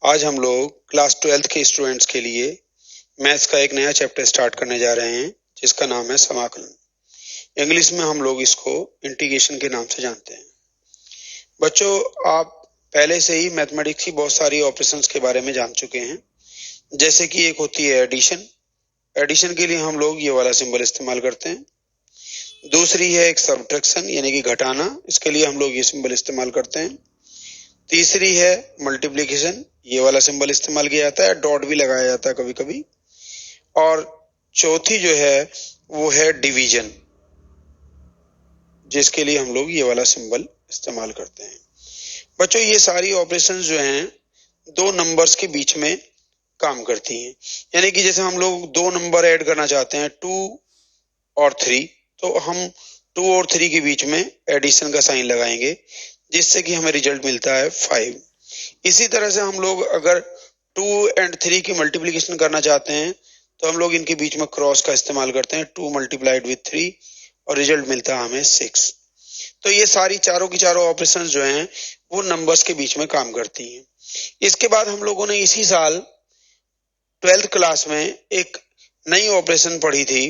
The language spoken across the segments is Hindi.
आज हम लोग क्लास 12th के स्टूडेंट्स के लिए मैथ्स का एक नया चैप्टर स्टार्ट करने जा रहे हैं जिसका नाम है समाकलन। इंग्लिश में हम लोग इसको इंटीग्रेशन के नाम से जानते हैं। बच्चों, आप पहले से ही मैथमेटिक्स की बहुत सारी ऑपरेशंस के बारे में जान चुके हैं, जैसे कि एक होती है एडिशन। एडिशन के लिए हम लोग ये वाला सिंबल इस्तेमाल करते हैं। दूसरी है एक सब्ट्रैक्शन यानी कि घटाना, इसके लिए हम लोग ये सिंबल इस्तेमाल करते हैं। तीसरी है मल्टीप्लिकेशन, ये वाला सिंबल इस्तेमाल किया जाता है, डॉट भी लगाया जाता है कभी कभी। और चौथी जो है वो है डिवीजन, जिसके लिए हम लोग ये वाला सिंबल इस्तेमाल करते हैं। बच्चों, ये सारी ऑपरेशंस जो हैं दो नंबर्स के बीच में काम करती हैं। यानी कि जैसे हम लोग दो नंबर ऐड करना चाहते हैं, 2 और 3, तो हम 2 और 3 के बीच में एडिशन का साइन लगाएंगे, जिससे कि हमें रिजल्ट मिलता है 5। इसी तरह से हम लोग अगर 2 और 3 की मल्टीप्लिकेशन करना चाहते हैं तो हम लोग इनके बीच में क्रॉस का इस्तेमाल करते हैं, 2 मल्टीप्लाइड विथ 3, और रिजल्ट मिलता है हमें 6। तो ये सारी चारों की चारों ऑपरेशंस जो हैं वो नंबर्स के बीच में काम करती हैं। इसके बाद हम लोगों ने इसी साल 12th क्लास में एक नई ऑपरेशन पढ़ी थी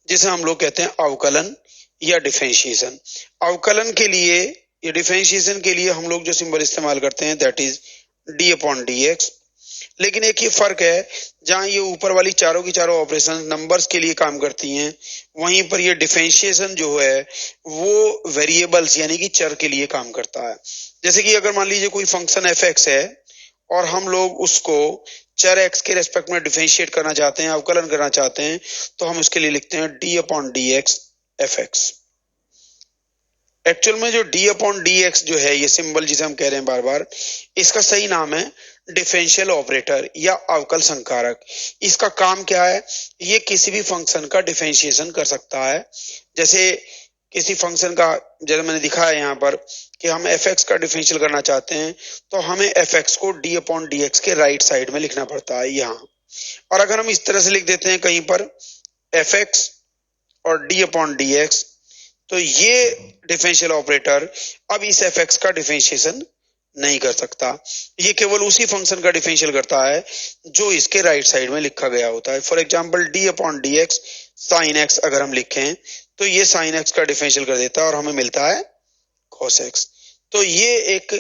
जिसे हम लोग कहते हैं अवकलन या डिफरेंशिएशन। अवकलन के लिए या डिफरेंशिएशन के लिए हम लोग जो सिंबल इस्तेमाल करते हैं दैट इज d/dx। लेकिन एक ये फर्क है, जहां ये ऊपर वाली चारों की चारों ऑपरेशन नंबर्स के लिए काम करती हैं, वहीं पर ये डिफरेंशिएशन जो है वो वेरिएबल्स यानी कि चर के लिए काम करता है। जैसे कि अगर मान लीजिए कोई फंक्शन f(x) है और हम लोग उसको चर x के रेस्पेक्ट में डिफरेंशिएट करना चाहते हैं, अवकलन करना चाहते हैं, तो हम उसके लिए लिखते हैं d/dx f(x). एक्चुअल में जो d/dx जो है ये सिंबल जिसे हम कह रहे हैं बार बार, इसका सही नाम है डिफरेंशियल ऑपरेटर या अवकल संकारक। इसका काम क्या है? ये किसी भी फंक्शन का डिफरेंशिएशन कर सकता है। जैसे किसी फंक्शन का, जैसे मैंने दिखाया यहाँ पर कि हम f(x) का डिफरेंशियल करना चाहते हैं, तो हमें f(x) को d/dx के राइट साइड में लिखना पड़ता है यहाँ। और अगर हम इस तरह से लिख देते हैं कहीं पर f(x) और d/dx, तो ये डिफरेंशियल ऑपरेटर अब इस f(x) का डिफरेंशिएशन नहीं कर सकता। ये केवल उसी फंक्शन का डिफरेंशियल करता है जो इसके राइट साइड में लिखा गया होता है। For example d/dx sin x अगर हम लिखें तो ये sin x का डिफरेंशियल कर देता है और हमें मिलता है cos x। तो ये एक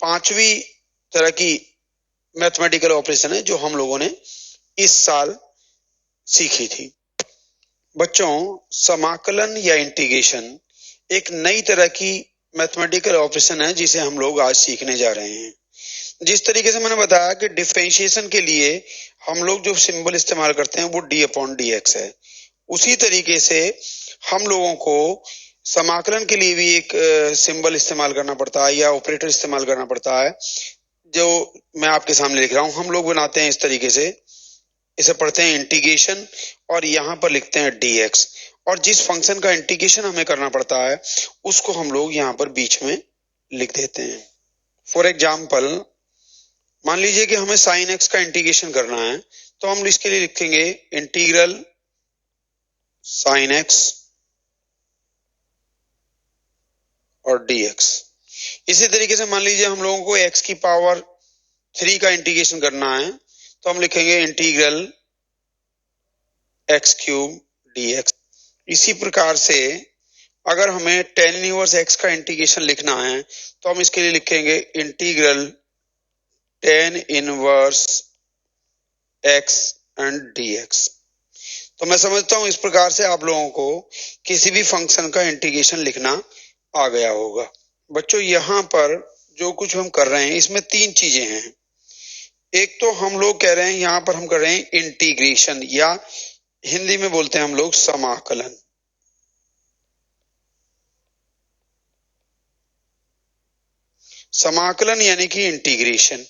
पांचवी तरह की मैथमेटिकल ऑपरेशन है जो हम लोगों ने इस साल सीखी थी। बच्चों, समाकलन या इंटीग्रेशन एक नई तरह की मैथमेटिकल ऑपरेशन है जिसे हम लोग आज सीखने जा रहे हैं। जिस तरीके से मैंने बताया कि डिफरेंशिएशन के लिए हम लोग जो सिंबल इस्तेमाल करते हैं वो d/dx है, उसी तरीके से हम लोगों को समाकलन के लिए भी एक सिंबल इस्तेमाल करना पड़ता है या ऑपरेटर इस्तेमाल करना पड़ता है, जो मैं आपके सामने लिख रहा हूं। हम लोग बनाते हैं इस तरीके से, इसे पढ़ते हैं इंटीग्रेशन और यहाँ पर लिखते हैं dx, और जिस फंक्शन का इंटीग्रेशन हमें करना पड़ता है उसको हम लोग यहाँ पर बीच में लिख देते हैं। फॉर एग्जाम्पल, मान लीजिए कि हमें sin x का इंटीग्रेशन करना है, तो हम इसके लिए लिखेंगे इंटीग्रल sin x और dx। इसी तरीके से मान लीजिए हम लोगों को x की पावर 3 का इंटीग्रेशन करना है, तो हम लिखेंगे इंटीग्रल x³ dx। इसी प्रकार से अगर हमें tan इनवर्स x का इंटीग्रेशन लिखना है तो हम इसके लिए लिखेंगे integral tan inverse x and dx। तो मैं समझता हूं इस प्रकार से आप लोगों को किसी भी फंक्शन का इंटीग्रेशन लिखना आ गया होगा। बच्चों, यहाँ पर जो कुछ हम कर रहे हैं इसमें 3 चीजें हैं। एक तो हम लोग कह रहे हैं, यहाँ पर हम कर रहे हैं इंटीग्रेशन, या हिंदी में बोलते हैं हम लोग समाकलन। समाकलन यानी कि इंटीग्रेशन,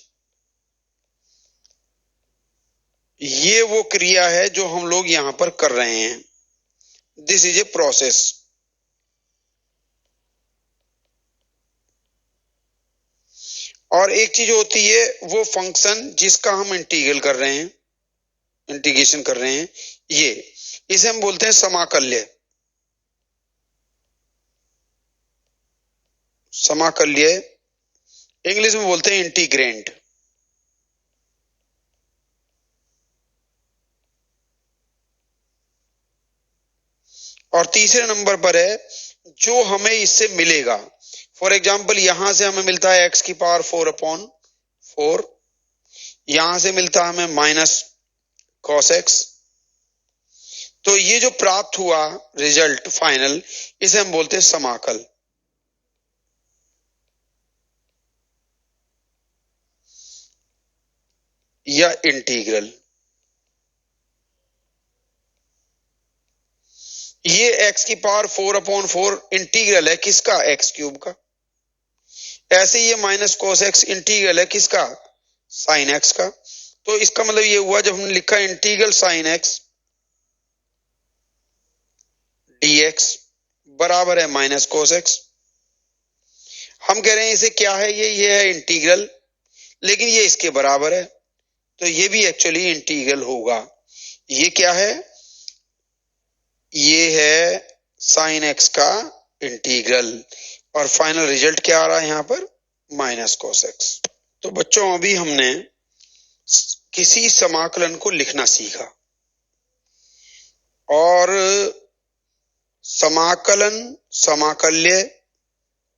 ये वो क्रिया है जो हम लोग यहाँ पर कर रहे हैं। This is a process. और एक चीज होती है वो फंक्शन जिसका हम इंटीग्रल कर रहे हैं, इंटीग्रेशन कर रहे हैं, ये इसे हम बोलते हैं समाकल्य। समाकल्य इंग्लिश में बोलते हैं इंटीग्रेंट। और तीसरे नंबर पर है जो हमें इससे मिलेगा। फॉर एग्जाम्पल यहां से हमें मिलता है एक्स की पावर 4/4, यहां से मिलता है हमें माइनस कॉस एक्स। तो ये जो प्राप्त हुआ रिजल्ट फाइनल, इसे हम बोलते हैं समाकल। या इंटीग्रल। ये एक्स की पावर 4/4 इंटीग्रल है किसका? एक्स क्यूब का। ऐसे ये माइनस कोस एक्स इंटीग्रल है किसका? साइन एक्स का। तो इसका मतलब ये हुआ जब हमने लिखा इंटीग्रल साइन एक्स dx बराबर है माइनस कोस एक्स। हम कह रहे हैं इसे क्या है, ये है इंटीग्रल, लेकिन ये इसके बराबर है, तो ये भी एक्चुअली इंटीग्रल होगा। ये क्या है? ये है साइन एक्स का इंटीग्रल, और फाइनल रिजल्ट क्या आ रहा है यहाँ पर? Minus cos x. तो बच्चों अभी हमने किसी समाकलन को लिखना सीखा, और समाकलन, समाकल्य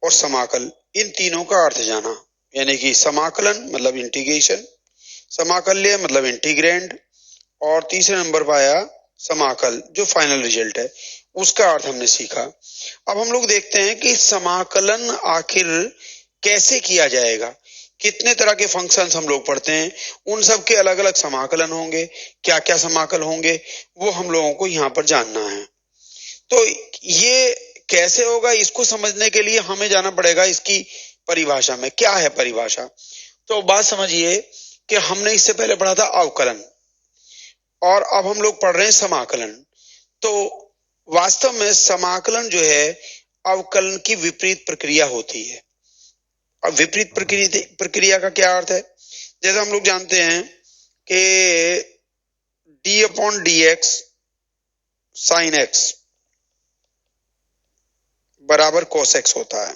और समाकल, इन तीनों का अर्थ जाना। यानी कि समाकलन मतलब इंटीग्रेशन, समाकल्य मतलब इंटीग्रेंड, और तीसरे नंबर पर आया समाकल जो फाइनल रिजल्ट है, उसका अर्थ हमने सीखा। अब हम लोग देखते हैं कि समाकलन आखिर कैसे किया जाएगा। कितने तरह के फंक्शंस हम लोग पढ़ते हैं, उन सब के अलग अलग समाकलन होंगे, क्या क्या समाकल होंगे, वो हम लोगों को यहाँ पर जानना है। तो ये कैसे होगा, इसको समझने के लिए हमें जाना पड़ेगा इसकी परिभाषा में। क्या है परिभाषा? तो बात समझिए कि हमने इससे पहले पढ़ा था अवकलन, और अब हम लोग पढ़ रहे हैं समाकलन। तो वास्तव में समाकलन जो है अवकलन की विपरीत प्रक्रिया होती है। अब विपरीत प्रक्रिया का क्या अर्थ है? जैसे हम लोग जानते हैं कि d/dx साइन एक्स बराबर कोस एक्स होता है।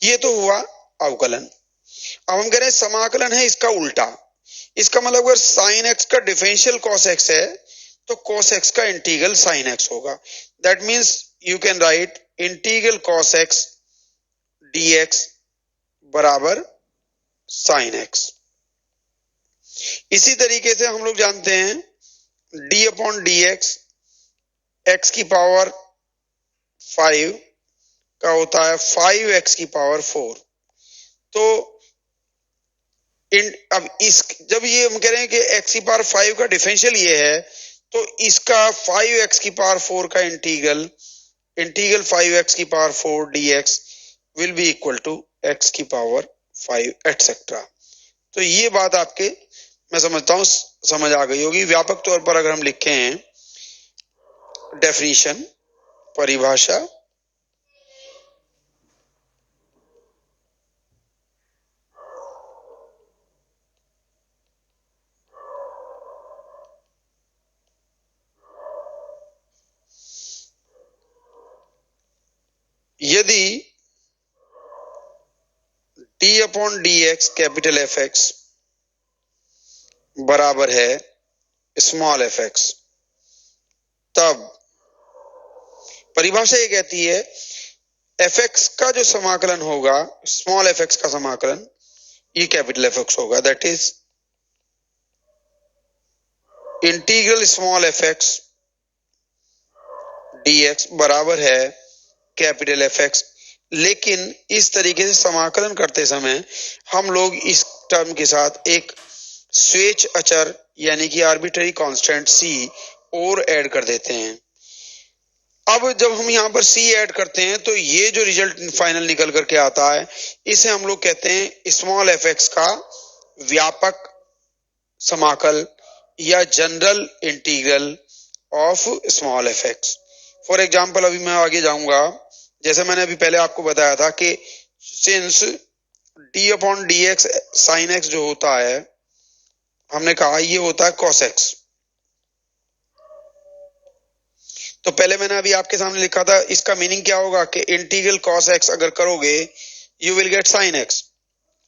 ये तो हुआ अवकलन। अब हम कह रहे हैं समाकलन है इसका उल्टा। इसका मतलब अगर साइन एक्स का डिफरेंशियल कॉस एक्स है तो कॉस एक्स का इंटीग्रल साइन एक्स होगा। That means you can write integral cos x dx बराबर साइन एक्स। इसी तरीके से हम लोग जानते हैं d/dx x की पावर 5 का होता है 5x की पावर 4। तो अब इस जब ये हम कह रहे हैं कि x की पावर 5 का डिफरेंशियल ये है, तो इसका 5x की पावर 4 का इंटीग्रल 5x की power 4 dx will be equal to x की पावर 5 एटसेट्रा। तो ये बात आपके, मैं समझता हूं समझ आ गई होगी। व्यापक तौर पर अगर हम लिखें डेफिनेशन, परिभाषा, यदि d/dx कैपिटल एफ एक्स बराबर है स्मॉल एफ एक्स, तब परिभाषा ये कहती है एफ एक्स का जो समाकलन होगा, स्मॉल एफ एक्स का समाकलन, ये कैपिटल एफ एक्स होगा। That is integral small F x dx बराबर है कैपिटल एफ एक्स। लेकिन इस तरीके से समाकलन करते समय हम लोग इस टर्म के साथ एक स्वेच्छ अचर यानी कि आर्बिट्ररी कांस्टेंट c और ऐड कर देते हैं। अब जब हम यहाँ पर c ऐड करते हैं तो ये जो रिजल्ट फाइनल निकल करके आता है, इसे हम लोग कहते हैं स्मॉल एफ एक्स का व्यापक समाकल या general integral of small F x. For example अभी मैं आगे जाऊंगा, जैसे मैंने अभी पहले आपको बताया था कि सिंस d/dx साइन एक्स जो होता है, हमने कहा ये होता है कॉस एक्स। तो पहले मैंने अभी आपके सामने लिखा था, इसका मीनिंग क्या होगा कि इंटीग्रल कॉस एक्स अगर करोगे you will gate sine x.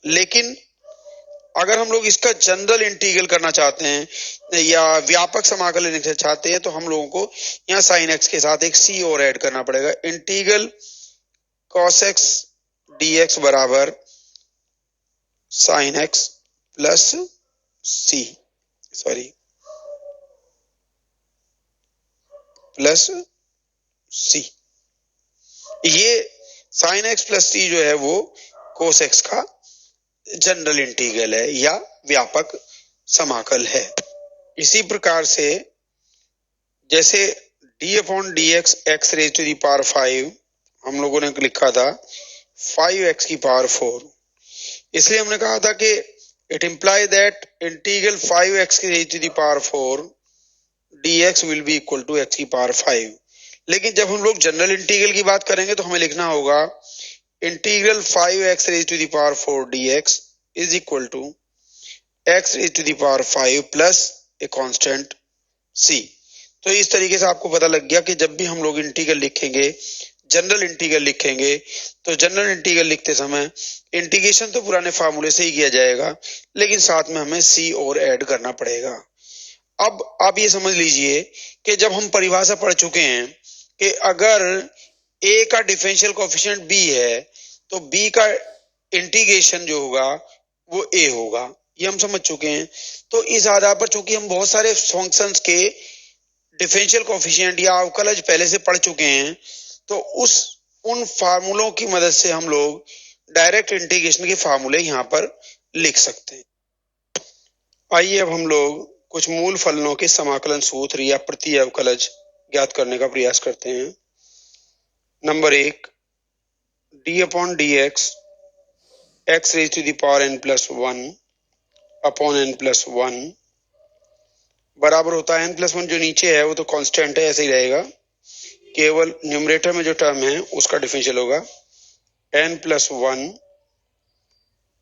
लेकिन अगर हम लोग इसका जनरल इंटीग्रल करना चाहते हैं या व्यापक समाकलन लिखना चाहते हैं तो हम लोगों को यहाँ साइन एक्स के साथ एक सी और ऐड करना पड़ेगा। Integral cos x d x बराबर sine x plus c plus c. ये साइन एक्स प्लस सी जो है वो कोस एक्स का जनरल इंटीग्रल है या व्यापक समाकल है। इसी प्रकार से जैसे d upon d x x raise to the power 5 हम लोगों ने लिखा था 5x की पावर 4, इसलिए हमने कहा था कि it imply that integral 5x की raise to the power 4 dx will be equal to x की पावर 5। लेकिन जब हम लोग जनरल इंटीग्रल की बात करेंगे तो हमें लिखना होगा integral 5x raise to the power 4 dx is equal to x raise to the power 5 plus a constant c। तो इस तरीके से आपको पता लग गया कि जब भी हम लोग इंटीग्रल लिखेंगे, जनरल इंटीग्रल लिखेंगे, तो जनरल इंटीग्रल लिखते समय इंटीग्रेशन तो पुराने फार्मूले से ही किया जाएगा, लेकिन साथ में हमें c और ऐड करना पड़ेगा। अब आप ये समझ लीजिए कि जब हम परिभाषा पढ़ चुके हैं कि अगर a का डिफरेंशियल कोएफिशिएंट b है तो b का इंटीग्रेशन जो होगा वो a होगा, ये हम समझ चुके हैं। तो इस आधार पर चूंकि हम बहुत सारे फंक्शंस के डिफरेंशियल कोएफिशिएंट या अवकलज पहले से पढ़ चुके हैं, तो उन फार्मूलों की मदद से हम लोग डायरेक्ट इंटीग्रेशन के फार्मूले यहाँ पर लिख सकते हैं। आइए अब हम लोग कुछ मूल फलनों के समाकलन सूत्र या प्रति अवकलज ज्ञात करने का प्रयास करते हैं। Number 1, d upon d x x raise to the power n plus 1 upon n plus 1 बराबर होता है n प्लस 1 जो नीचे है वो तो कांस्टेंट है, ऐसे ही रहेगा, केवल न्यूमरेटर में जो टर्म है उसका डिफरेंशियल होगा n प्लस 1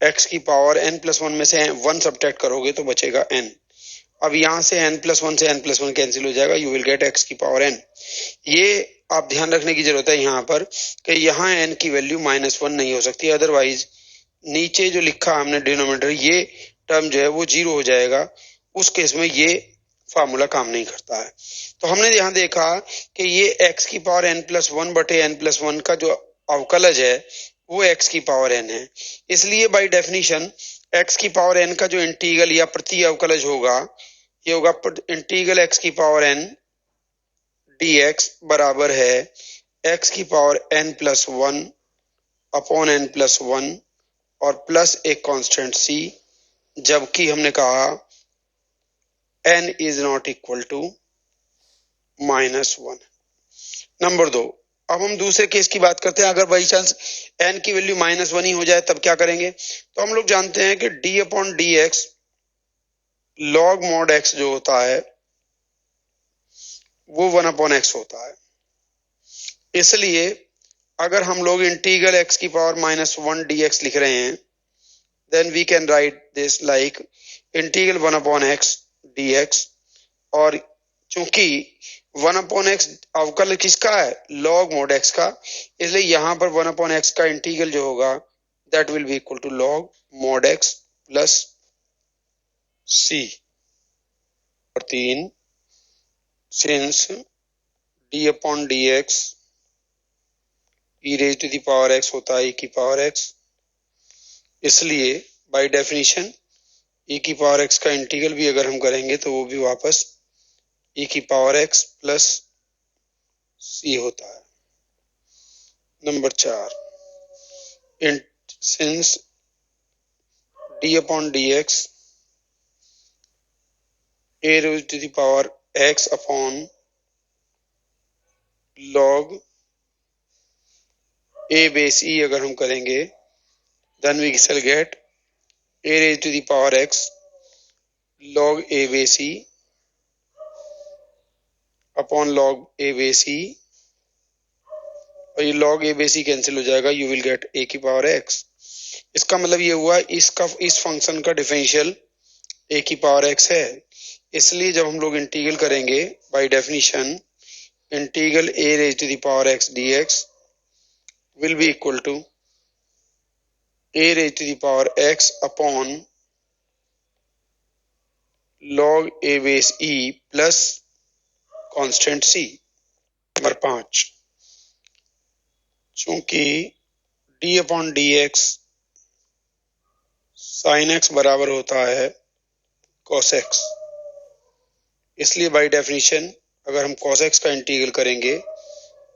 x की पावर n प्लस 1 में से 1 सब्ट्रैक्ट करोगे तो बचेगा n। अब यहाँ से n प्लस 1 से n प्लस 1 कैंसिल हो जाएगा, यू विल गेट x की पावर n। ये आप ध्यान रखने की जरूरत है यहाँ पर कि यहाँ n की वैल्यू -1 नहीं हो सकती, अदरवाइज नीचे जो लिखा हमने डिनोमिनेटर ये टर्म जो है वो 0 हो जाएगा, उस केस में ये फार्मूला काम नहीं करता है। तो हमने यहाँ देखा कि ये x की पावर n प्लस 1 बटे n प्लस 1 का जो अवकलज है वो x की पावर n है, इसलिए बाय डेफिनेशन x की पावर n का जो इंटीग्रल या प्रति अवकलज होगा ये होगा इंटीग्रल x की पावर n dx बराबर है x की power n plus 1 upon n plus 1 और प्लस एक कांस्टेंट c, जबकि हमने कहा n is not equal to -1। Number 2, अब हम दूसरे केस की बात करते हैं। अगर बाई चांस n की वैल्यू -1 ही हो जाए तब क्या करेंगे? तो हम लोग जानते हैं कि d upon d x log mod x जो होता है वो 1 अपॉन x होता है, इसलिए अगर हम लोग इंटीग्रल x की पावर -1 dx लिख रहे हैं then we can write this like integral 1 upon x dx, और चूंकि 1 अपॉन x अवकल किसका है? लॉग मोड x का, इसलिए यहां पर 1 अपॉन x का इंटीग्रल जो होगा that will be equal to log mod x plus c। और 3, since d upon d x e raise to the power x होता है e की पावर x, इसलिए बाय डेफिनेशन e की पावर x का इंटीग्रल भी अगर हम करेंगे तो वो भी वापस e की पावर x प्लस c होता है। Number 4, since d upon d x a raise to the power x upon log a base e अगर हम करेंगे then we shall get a raise to the power x log a base e upon log a base e, और ये log a base e cancel हो जाएगा, यू विल गेट a की पावर x। इसका मतलब ये हुआ इस फंक्शन का डिफरेंशियल a की पावर x है, इसलिए जब हम लोग इंटीग्रल करेंगे by definition integral a raise to the power x dx will be equal to a raised to the power x upon log a base e plus constant c। Number 5, चूंकि d upon d x sine x बराबर होता है cos x, इसलिए बाय डेफिनेशन अगर हम cos x का इंटीग्रल करेंगे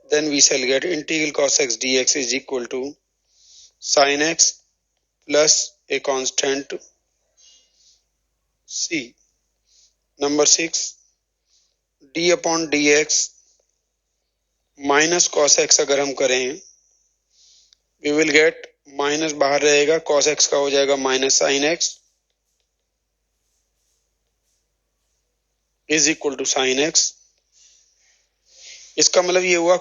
then we shall get integral cos x dx is equal to sin x plus a constant c। Number 6, d upon d x minus cos x अगर हम करें we will get माइनस बाहर रहेगा, cos x का हो जाएगा minus sin x is equal to sin x। इसका मतलब ये हुआ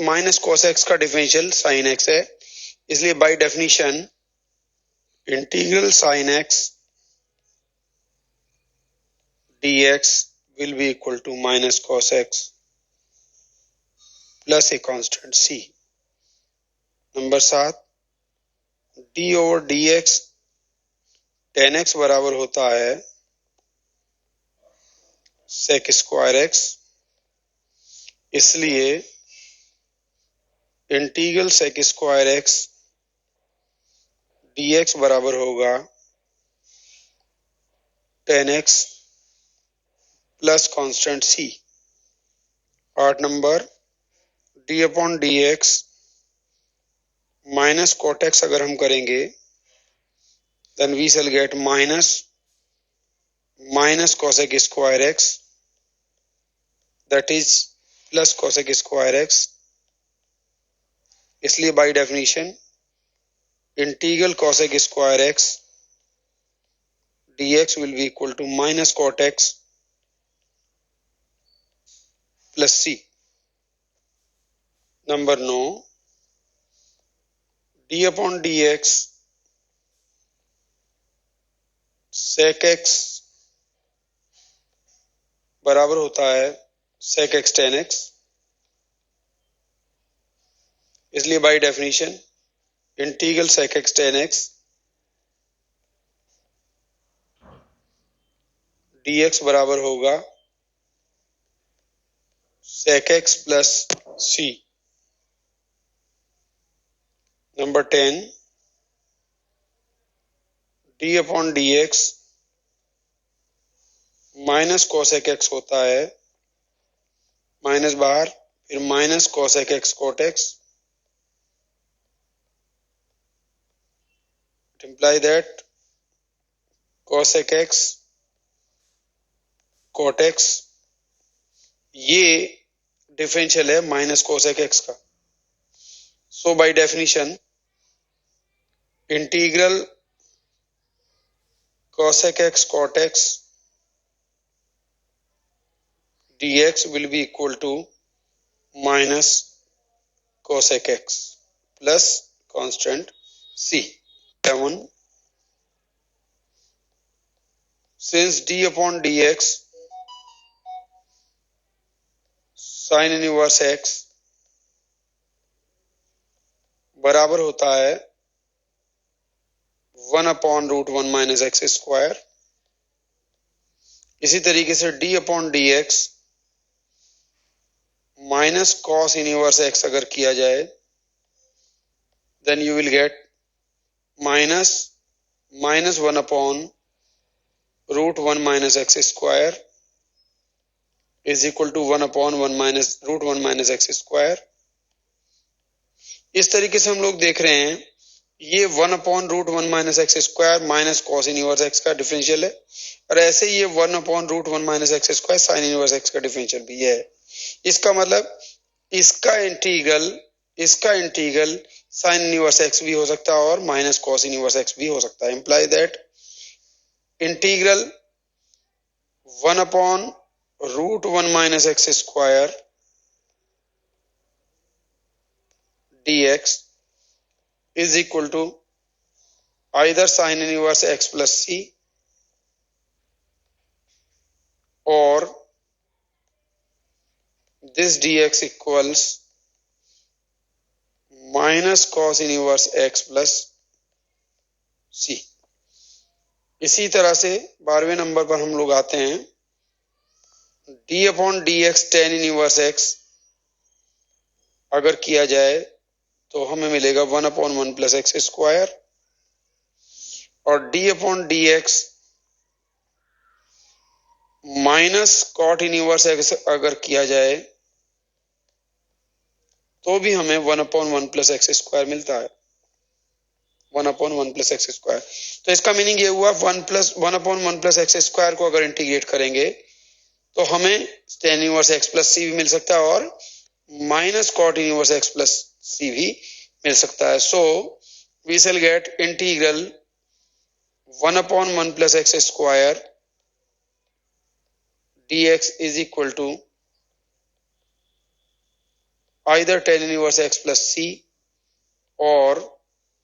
माइनस cos x का डिफरेंशियल sin x है, इसलिए by definition integral sin x dx will be equal to minus cos x plus a constant c। Number 7, d over D x ten x बराबर होता है sec स्क्वायर x, इसलिए integral sec square x dx बराबर होगा ten x plus constant c। 8 number, d upon d x minus cot x अगर हम करेंगे then we shall get minus cosec square x that is plus cosec square x, इसलिए by definition integral cosec square x dx will be equal to minus cot x plus c। Number 9, d upon d x sec x बराबर होता है sec x tan x, इसलिए by definition integral sec x tan x dx बराबर होगा sec x plus c। Number 10, d upon d x minus cosec x होता है, माइनस बाहर, फिर minus cosec x cot x, it imply that cosec x cot x ये डिफरेंशियल है माइनस cosec x का। So by definition integral cosec x cot x dx will be equal to minus cosec x plus constant c। 7, since d upon dx sin inverse x बराबर होता है 1 upon root 1 minus x square, इसी तरीके से d upon d x minus cos inverse x अगर किया जाए then you will get minus 1 upon root 1 minus x square is equal to 1 upon root 1 minus x square. इस तरीके से हम लोग देख रहे हैं ये 1 upon root 1 minus x square minus cos inverse x का डिफरेंशियल है, और ऐसे ही ये 1 upon root 1 minus x square sine inverse x का डिफरेंशियल भी है। इसका मतलब इसका इंटीग्रल साइन इनवर्स एक्स भी हो सकता है और माइनस कॉस इनवर्स एक्स भी हो सकता है। Imply that integral 1 upon root 1 minus x square dx is equal to either sin inverse x plus c or this dx equals minus cos inverse x plus c। इसी तरह से 12वें नंबर पर हम लोग आते हैं, d upon d x tan inverse x अगर किया जाए तो हमें मिलेगा 1/1 प्लस एक्स स्क्वायर, और d upon d x minus cot inverse x अगर किया जाए तो भी हमें 1/1 प्लस एक्स स्क्वायर मिलता है, 1/1 प्लस एक्स स्क्वायर। तो इसका मीनिंग ये हुआ 1/1 प्लस एक्स स्क्वायर को अगर इंटीग्रेट करेंगे तो हमें tan inverse x plus c भी मिल सकता है और minus cot inverse x plus c भी मिल सकता है। So we shall get integral 1/1 plus x square dx is equal to either tan inverse x plus c और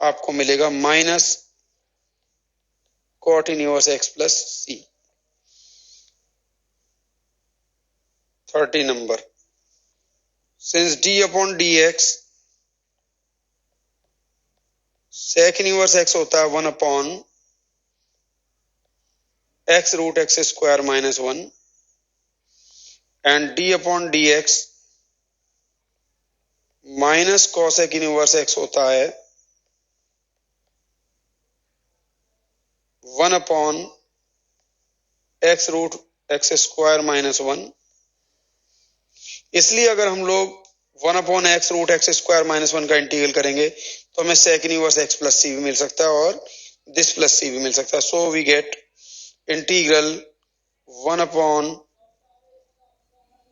आपको मिलेगा minus cot inverse x plus c. 30 number, since d upon d x sec inverse x होता है 1/x root x square minus 1 and d upon d x minus cosec inverse x होता है 1/x root x square minus 1। इसलिए अगर हम लोग 1/x root x square minus 1 का इंटीग्रल करेंगे तो हमें सेक इनवर्स एक्स प्लस सी भी मिल सकता है और दिस प्लस सी भी मिल सकता है। So we get integral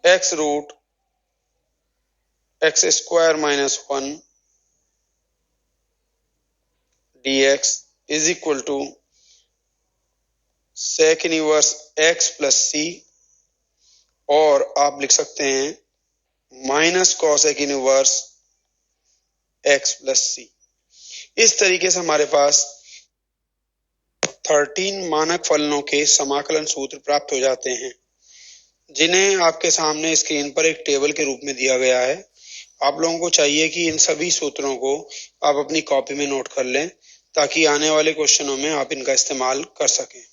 1/x root x square minus 1 dx is equal to sec inverse x plus c, और आप लिख सकते हैं minus cosec inverse x plus c. इस तरीके से हमारे पास 13 मानक फलनों के समाकलन सूत्र प्राप्त हो जाते हैं, जिन्हें आपके सामने स्क्रीन पर एक टेबल के रूप में दिया गया है। आप लोगों को चाहिए कि इन सभी सूत्रों को आप अपनी कॉपी में नोट कर लें ताकि आने वाले क्वेश्चनों में आप इनका इस्तेमाल कर सकें।